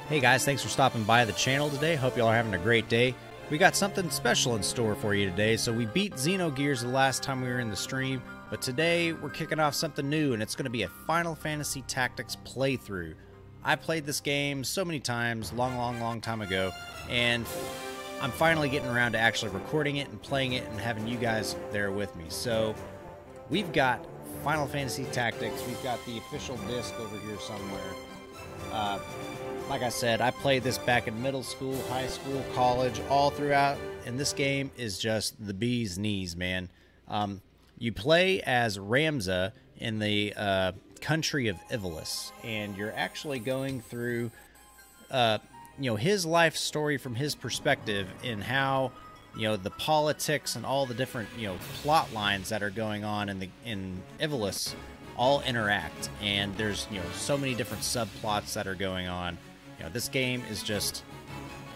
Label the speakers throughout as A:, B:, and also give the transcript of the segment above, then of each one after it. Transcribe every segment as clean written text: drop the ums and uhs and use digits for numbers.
A: Hey guys, thanks for stopping by the channel today. Hope y'all are having a great day. We got something special in store for you today. So we beat Xenogears the last time we were in the stream, but today we're kicking off something new, and it's going to be a Final Fantasy Tactics playthrough. I played this game so many times, long time ago, and I'm finally getting around to actually recording it and playing it and having you guys there with me. So we've got Final Fantasy Tactics. We've got the official disc over here somewhere. Like I said, I played this back in middle school, high school, college, all throughout, and this game is just the bee's knees, man. You play as Ramza in the country of Ivalice, and you're actually going through, his life story from his perspective in how, the politics and all the different, plot lines that are going on in Ivalice all interact, and there's, so many different subplots that are going on. This game is just,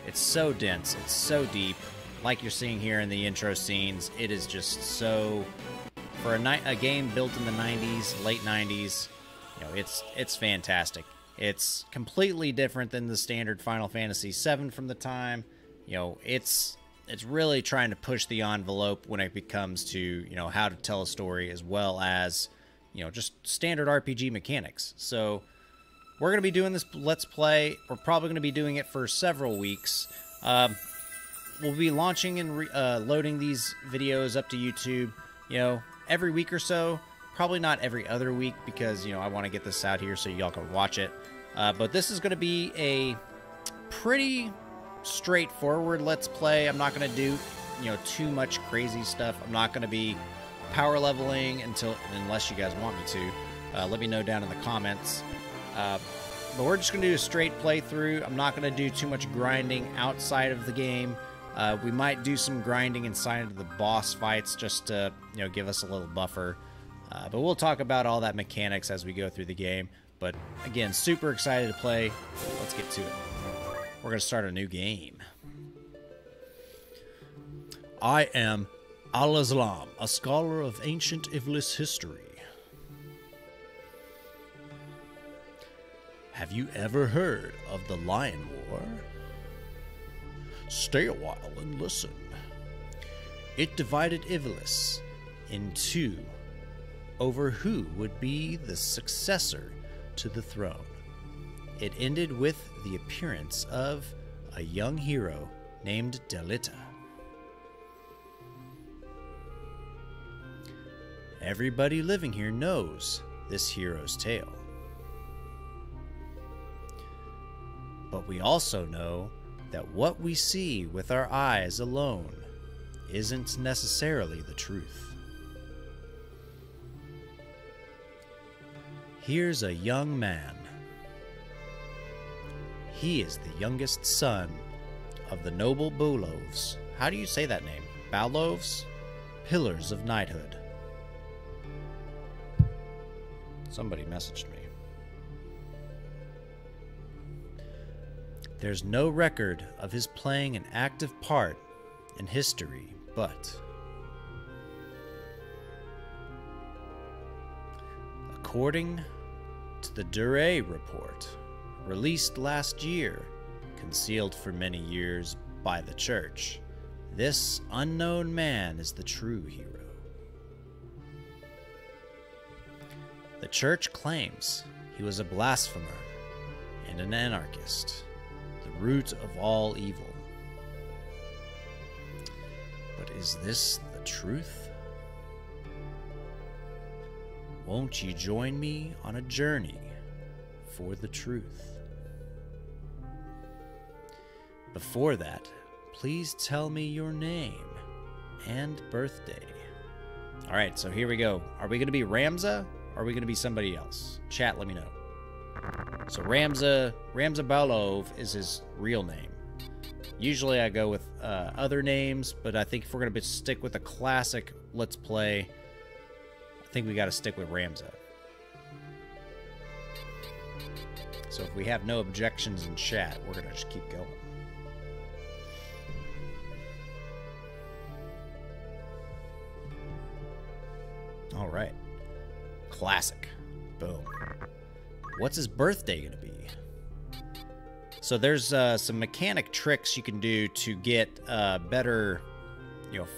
A: it's so dense, it's so deep. Like you're seeing here in the intro scenes, it is just so, for a game built in the 90s, late 90s, it's fantastic. It's completely different than the standard Final Fantasy VII from the time. It's really trying to push the envelope when it comes to, how to tell a story, as well as, just standard RPG mechanics. So we're going to be doing this Let's Play. We're probably going to be doing it for several weeks. We'll be launching and loading these videos up to YouTube, every week or so. Probably not every other week because, I want to get this out here so y'all can watch it. But this is going to be a pretty straightforward Let's Play. I'm not going to do, too much crazy stuff. I'm not going to be power leveling unless you guys want me to. Let me know down in the comments. But we're just going to do a straight playthrough. I'm not going to do too much grinding outside of the game. We might do some grinding inside of the boss fights just to, give us a little buffer. But we'll talk about all that mechanics as we go through the game. But again, super excited to play. Let's get to it. We're going to start a new game. I am Al-Islam, a scholar of ancient Ivalice history. Have you ever heard of the Lion War? Stay a while and listen. It divided Ivalice in two over who would be the successor to the throne. It ended with the appearance of a young hero named Delita. Everybody living here knows this hero's tale. But we also know that what we see with our eyes alone isn't necessarily the truth. Here's a young man. He is the youngest son of the noble Bolovs. How do you say that name? Balovs? Pillars of knighthood. Somebody messaged me. There's no record of his playing an active part in history, but according to the Dure report, released last year, concealed for many years by the church, this unknown man is the true hero. The church claims he was a blasphemer and an anarchist, the root of all evil. But is this the truth? Won't you join me on a journey for the truth? Before that, please tell me your name and birthday. Alright, so here we go. Are we going to be Ramza, or are we going to be somebody else? Chat, let me know. So Ramza Balov is his real name. Usually I go with other names, but I think if we're going to stick with a classic Let's Play, I think we got to stick with Ramza. So if we have no objections in chat, we're going to just keep going. All right. Classic. Boom. What's his birthday going to be? So there's some mechanic tricks you can do to get better,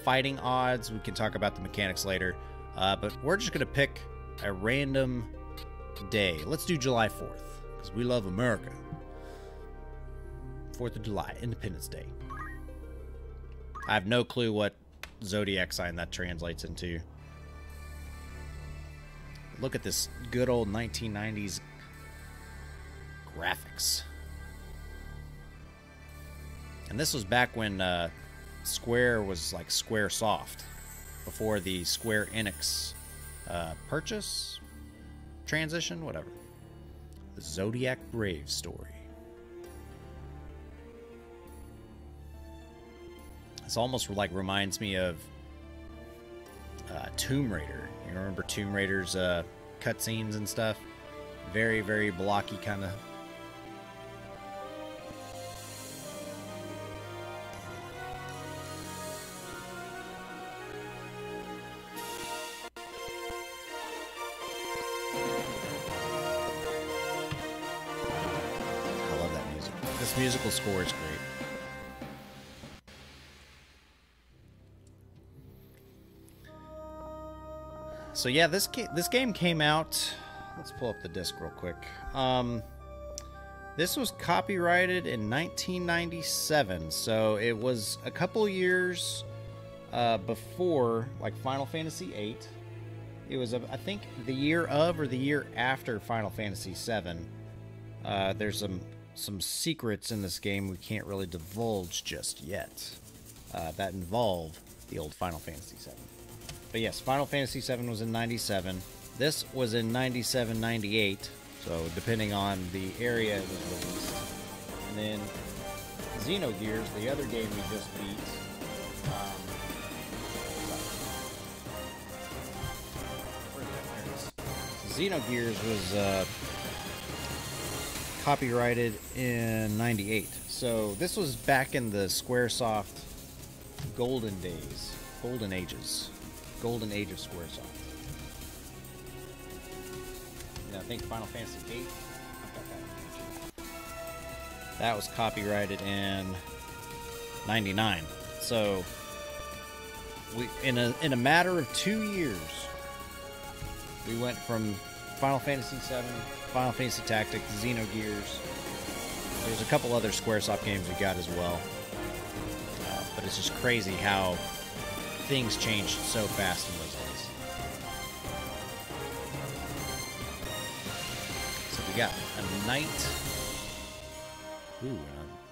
A: fighting odds. We can talk about the mechanics later, but we're just gonna pick a random day. Let's do July 4th because we love America. 4th of July, Independence Day. I have no clue what zodiac sign that translates into. Look at this good old 1990s graphics. And this was back when Square was like Square Soft, before the Square Enix purchase, transition, whatever. The Zodiac Brave story. This almost like reminds me of Tomb Raider. You remember Tomb Raider's cutscenes and stuff? Very, very blocky kind of. I love that music. This musical score is great. So yeah, this game came out. Let's pull up the disc real quick. This was copyrighted in 1997, so it was a couple years before, like, Final Fantasy VIII. It was, I think, the year of or the year after Final Fantasy VII. There's some secrets in this game we can't really divulge just yet that involve the old Final Fantasy VII. But yes, Final Fantasy VII was in 97. This was in 97, 98. So depending on the area it was released. And then Xenogears, the other game we just beat. Xenogears was copyrighted in 98. So this was back in the Squaresoft golden days. Golden ages. Golden age of Squaresoft. Yeah, I think Final Fantasy VIII. That was copyrighted in 99. So we in a matter of 2 years, we went from Final Fantasy VII, Final Fantasy Tactics, Xenogears. There's a couple other Squaresoft games we got as well. But it's just crazy how things changed so fast in those days. So we got a knight. Ooh,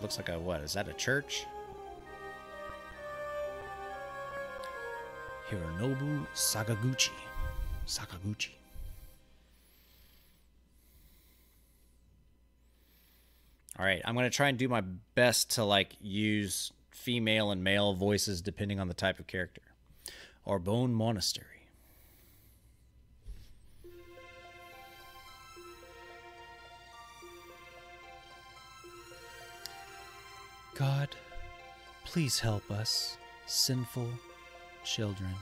A: looks like a what? Is that a church? Hironobu Sakaguchi. Sakaguchi. All right, I'm going to try and do my best to use female and male voices depending on the type of character. Arbonne Monastery. God, please help us, sinful children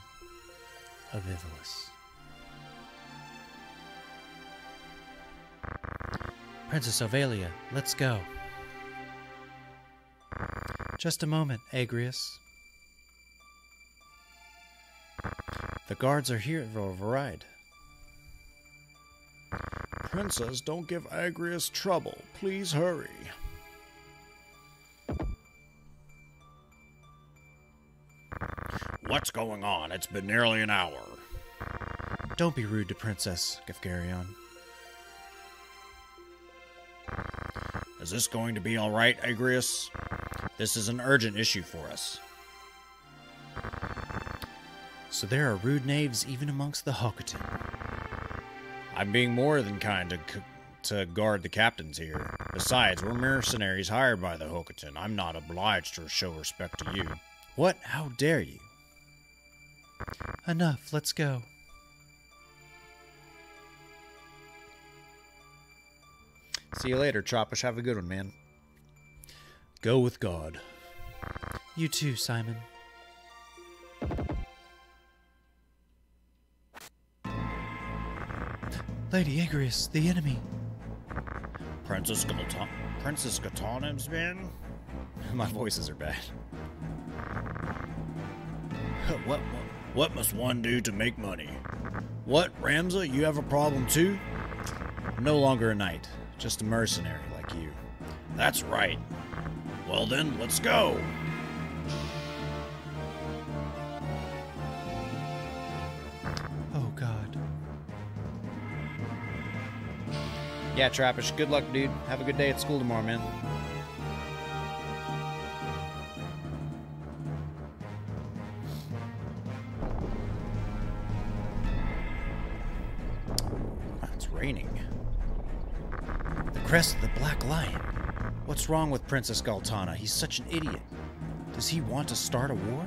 A: of Ivalice. Princess Ovalia, let's go. Just a moment, Agrias. The guards are here for a ride. Princess, don't give Agrias trouble. Please hurry. What's going on? It's been nearly an hour. Don't be rude to Princess Gafgarion. Is this going to be all right, Agrias? This is an urgent issue for us. So there are rude knaves even amongst the Hokuton. I'm being more than kind to guard the captains here. Besides, we're mercenaries hired by the Hokuton. I'm not obliged to show respect to you. What? How dare you? Enough, let's go. See you later, Choppish. Have a good one, man. Go with God. You too, Simon. Lady Agrias, the enemy. Princess Princess Katana's been? My voices are bad. What must one do to make money? What, Ramza, you have a problem too? I'm no longer a knight, just a mercenary like you. That's right. Well then, let's go. Oh God. Yeah, Trappish, good luck, dude. Have a good day at school tomorrow, man. It's raining. The crest of the Black Lion. What's wrong with Princess Galtana? He's such an idiot. Does he want to start a war?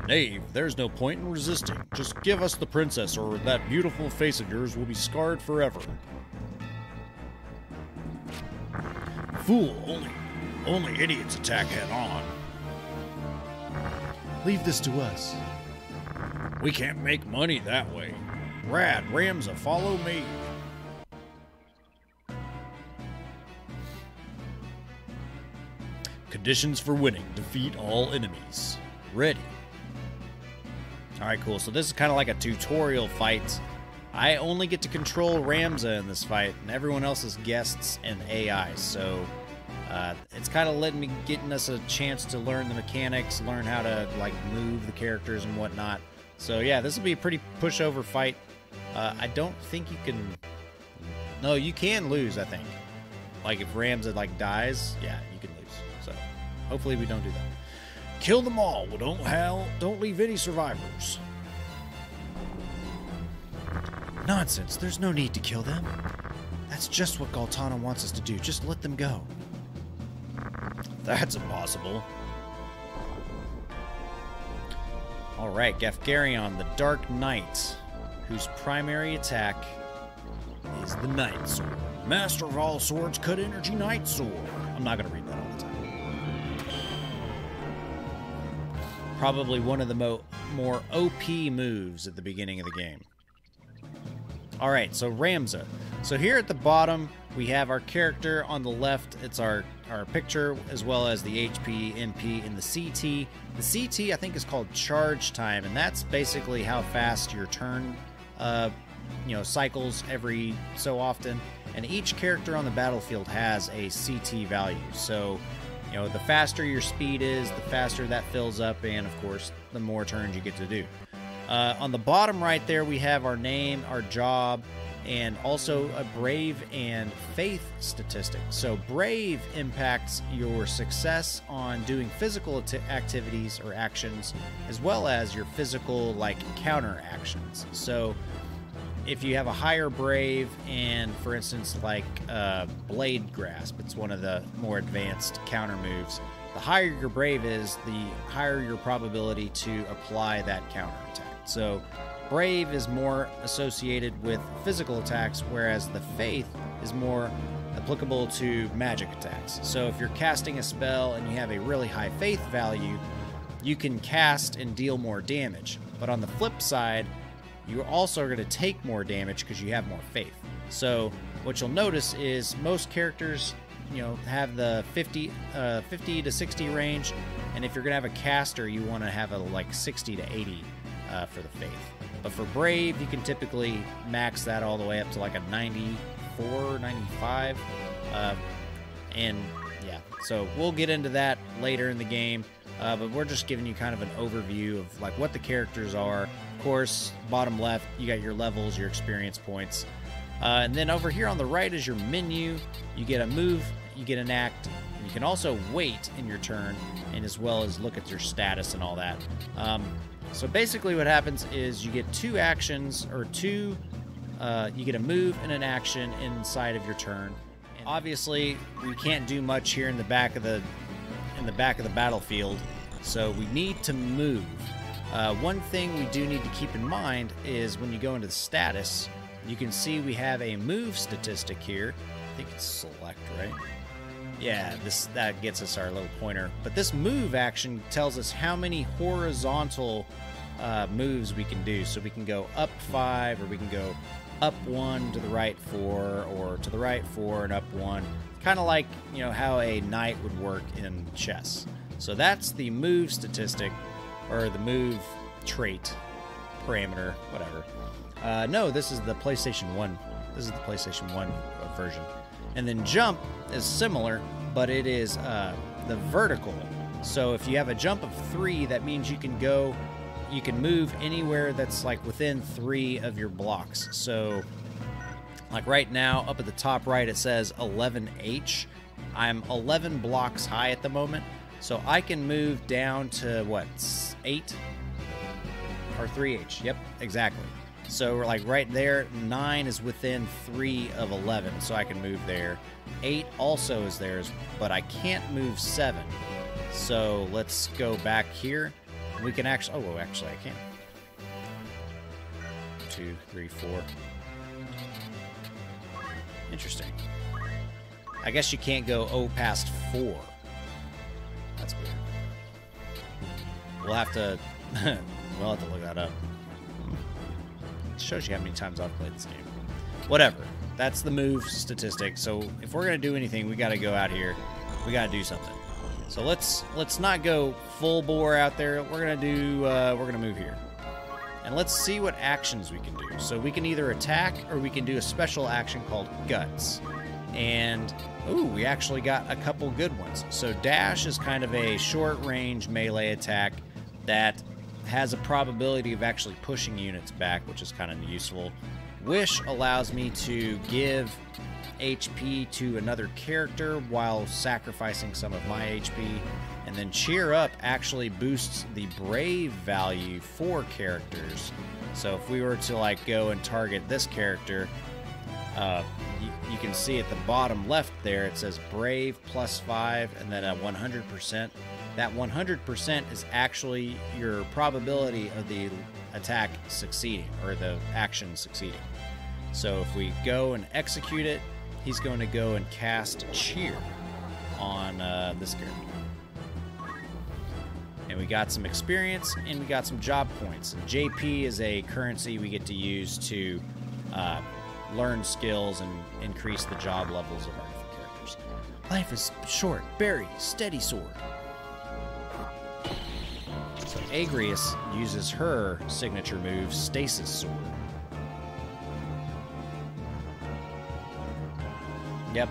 A: Knave, there's no point in resisting. Just give us the princess, or that beautiful face of yours will be scarred forever. Fool, only idiots attack head on. Leave this to us. We can't make money that way. Rad, Ramza, follow me. Conditions for winning. Defeat all enemies. Ready. Alright, cool. So this is kind of like a tutorial fight. I only get to control Ramza in this fight, and everyone else is guests and AI. So it's kind of getting us a chance to learn the mechanics, learn how to like move the characters and whatnot. So yeah, this will be a pretty pushover fight. I don't think you can... No, you can lose, I think. Like if Ramza like dies, yeah, you can lose. So hopefully we don't do that. Kill them all. Well, don't leave any survivors. Nonsense. There's no need to kill them. That's just what Galtana wants us to do. Just let them go. That's impossible. Alright, Gafgarion, the Dark Knight, whose primary attack is the Night Sword. Master of all swords, cut energy Night Sword. I'm not going to read that all the time. Probably one of the more OP moves at the beginning of the game. Alright, so Ramza. So here at the bottom, we have our character. On the left, it's our picture, as well as the HP, MP, and the CT. The CT, I think, is called charge time, and that's basically how fast your turn cycles every so often. And each character on the battlefield has a CT value. So, the faster your speed is, the faster that fills up, and of course, the more turns you get to do. On the bottom right there, we have our name, our job, and also a Brave and Faith statistic. So Brave impacts your success on doing physical activities or actions, as well as your physical, counter actions. So if you have a higher Brave and, for instance, Blade Grasp, it's one of the more advanced counter moves. The higher your Brave is, the higher your probability to apply that counter attack. So Brave is more associated with physical attacks, whereas the Faith is more applicable to magic attacks. So if you're casting a spell and you have a really high Faith value, you can cast and deal more damage. But on the flip side, you're also going to take more damage because you have more Faith. So what you'll notice is most characters, have the 50 to 60 range, and if you're going to have a caster, you want to have a 60 to 80 for the Faith. But for Brave, you can typically max that all the way up to a 94, 95. And yeah, so we'll get into that later in the game. But we're just giving you kind of an overview of what the characters are. Of course, bottom left, you got your levels, your experience points. And then over here on the right is your menu. You get a move, you get an act. You can also wait in your turn, and as well as look at your status and all that. So basically what happens is you get two actions, or you get a move and an action inside of your turn. And obviously, we can't do much here in the back of the battlefield, so we need to move. One thing we do need to keep in mind is when you go into the status, you can see we have a move statistic here. I think it's select, right? Yeah, that gets us our little pointer. But this move action tells us how many horizontal moves we can do. So we can go up 5, or we can go up 1, to the right 4, or to the right 4 and up 1. Kind of like, you know, how a knight would work in chess. So that's the move statistic, or the move trait, parameter, whatever. No, this is the PlayStation 1. This is the PlayStation 1 version. And then jump is similar, but it is the vertical. So if you have a jump of 3, that means you can move anywhere that's like within 3 of your blocks. So like right now, up at the top right, it says 11H. I'm 11 blocks high at the moment. So I can move down to what, 8 or 3H. Yep, exactly. So we're like right there, 9 is within 3 of 11, so I can move there. 8 also is theirs, but I can't move 7. So let's go back here. We can actually, oh, actually I can. 2, 3, 4. Interesting. I guess you can't go past 4. That's weird. We'll have to look that up. It shows you how many times I've played this game. Whatever. That's the move statistic. So if we're gonna do anything, we gotta go out here. We gotta do something. So let's not go full bore out there. We're gonna move here. And let's see what actions we can do. So we can either attack or we can do a special action called Guts. And ooh, we actually got a couple good ones. So dash is kind of a short-range melee attack that has a probability of actually pushing units back, which is kind of useful. Wish allows me to give HP to another character while sacrificing some of my HP. And then Cheer Up actually boosts the brave value for characters. So if we were to like go and target this character, you can see at the bottom left there, it says brave +5 and then a 100%. That 100% is actually your probability of the attack succeeding, or the action succeeding. So if we go and execute it, he's going to go and cast Cheer on this character. And we got some experience, and we got some job points. And JP is a currency we get to use to learn skills and increase the job levels of our different characters. Life is short. Barry, steady sword. So Agrias uses her signature move, Stasis Sword. Yep.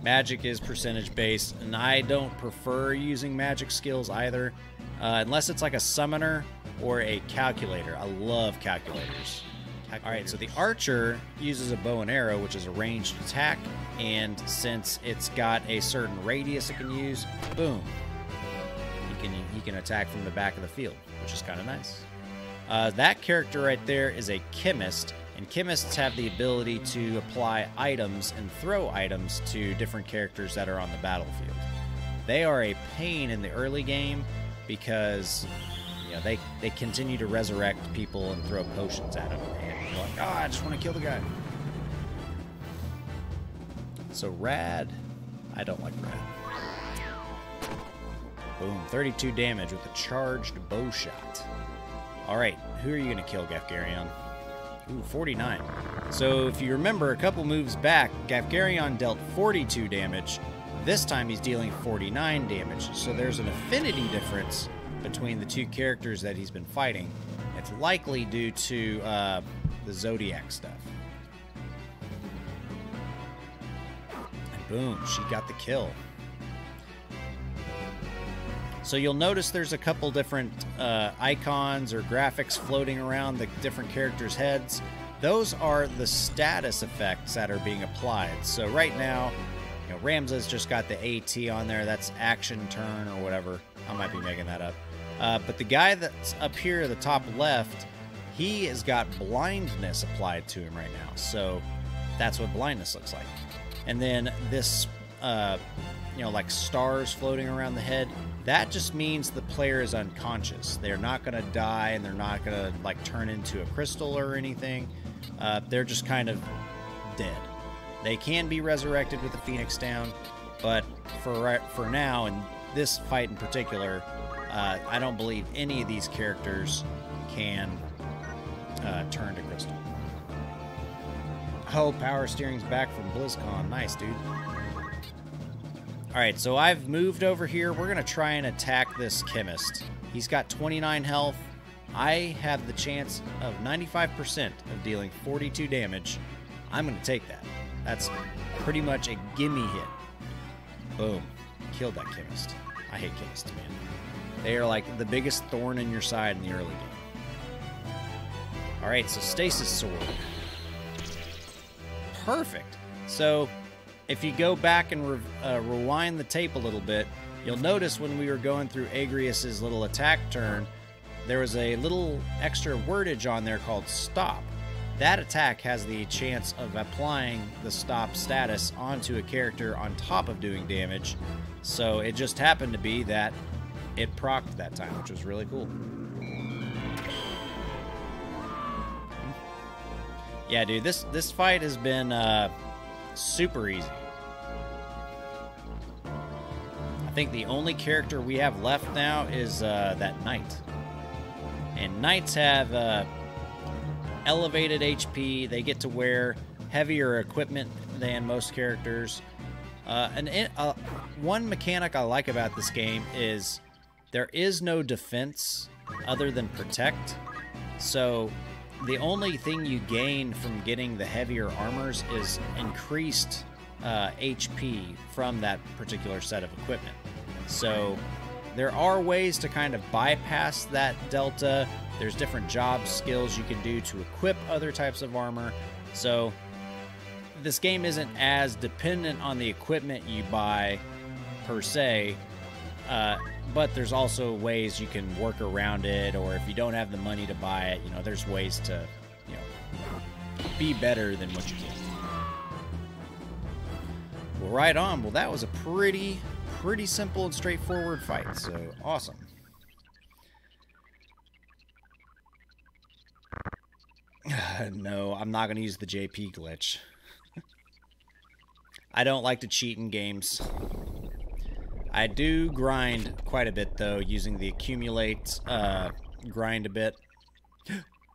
A: Magic is percentage based, and I don't prefer using magic skills either, unless it's like a summoner or a calculator. I love calculators. Alright, so the archer uses a bow and arrow, which is a ranged attack, and since it's got a certain radius it can use, boom. He can attack from the back of the field, which is kind of nice. That character right there is a chemist, and chemists have the ability to apply items and throw items to different characters that are on the battlefield. They are a pain in the early game because, you know, they continue to resurrect people and throw potions at them, and you're like, oh, I just want to kill the guy. So Rad, I don't like Rad. Boom, 32 damage with a charged bow shot. Alright, who are you going to kill, Gafgarion? Ooh, 49. So if you remember, a couple moves back, Gafgarion dealt 42 damage. This time he's dealing 49 damage. So there's an affinity difference between the two characters that he's been fighting. It's likely due to the Zodiac stuff. And boom, she got the kill. So you'll notice there's a couple different icons or graphics floating around the different characters' heads. Those are the status effects that are being applied. So right now, you know, Ramza's just got the AT on there. That's action turn or whatever. I might be making that up. But the guy that's up here at the top left, he has got blindness applied to him right now. So that's what blindness looks like. And then this, you know, like stars floating around the head, that just means the player is unconscious. They're not going to die, and they're not going to like turn into a crystal or anything. They're just kind of dead. They can be resurrected with the Phoenix Down, but for now, in this fight in particular, I don't believe any of these characters can turn to crystal. Oh, power steering's back from BlizzCon. Nice, dude. Alright, so I've moved over here. We're going to try and attack this chemist. He's got 29 health. I have the chance of 95% of dealing 42 damage. I'm going to take that. That's pretty much a gimme hit. Boom. Killed that chemist. I hate chemists, man. They are like the biggest thorn in your side in the early game. Alright, so Stasis Sword. Perfect. So, if you go back and rewind the tape a little bit, you'll notice when we were going through Agrias's little attack turn, there was a little extra wordage on there called stop. That attack has the chance of applying the stop status onto a character on top of doing damage. So it just happened to be that it procced that time, which was really cool. Yeah, dude, this fight has been super easy. I think the only character we have left now is that knight. And knights have elevated HP. They get to wear heavier equipment than most characters. One mechanic I like about this game is there is no defense other than protect. So the only thing you gain from getting the heavier armors is increased HP from that particular set of equipment. So there are ways to kind of bypass that delta. There's different job skills you can do to equip other types of armor. So this game isn't as dependent on the equipment you buy per se, but there's also ways you can work around it, or if you don't have the money to buy it, there's ways to, be better than what you can. Well, right on. Well, that was a pretty simple and straightforward fight, so awesome. No, I'm not going to use the JP glitch. I don't like to cheat in games. I do grind quite a bit, though, using the accumulate grind a bit.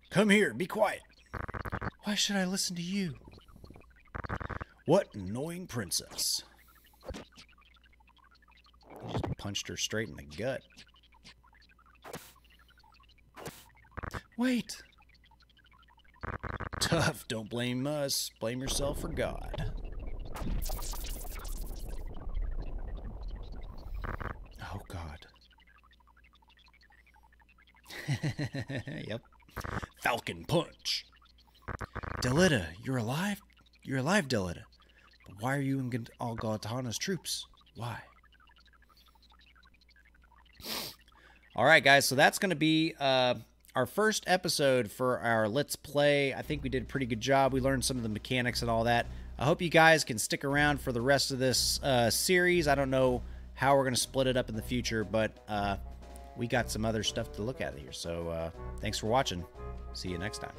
A: Come here, be quiet. Why should I listen to you? What annoying princess. Just punched her straight in the gut. Wait. Tough, don't blame us. Blame yourself for God. Oh, God. Yep. Falcon punch. Delita, you're alive? You're alive, Delita. But why are you in all Galtana's troops? Why? Alright, guys, so that's going to be our first episode for our Let's Play. I think we did a pretty good job. We learned some of the mechanics and all that. I hope you guys can stick around for the rest of this series. I don't know how we're going to split it up in the future, but we got some other stuff to look at here. So thanks for watching. See you next time.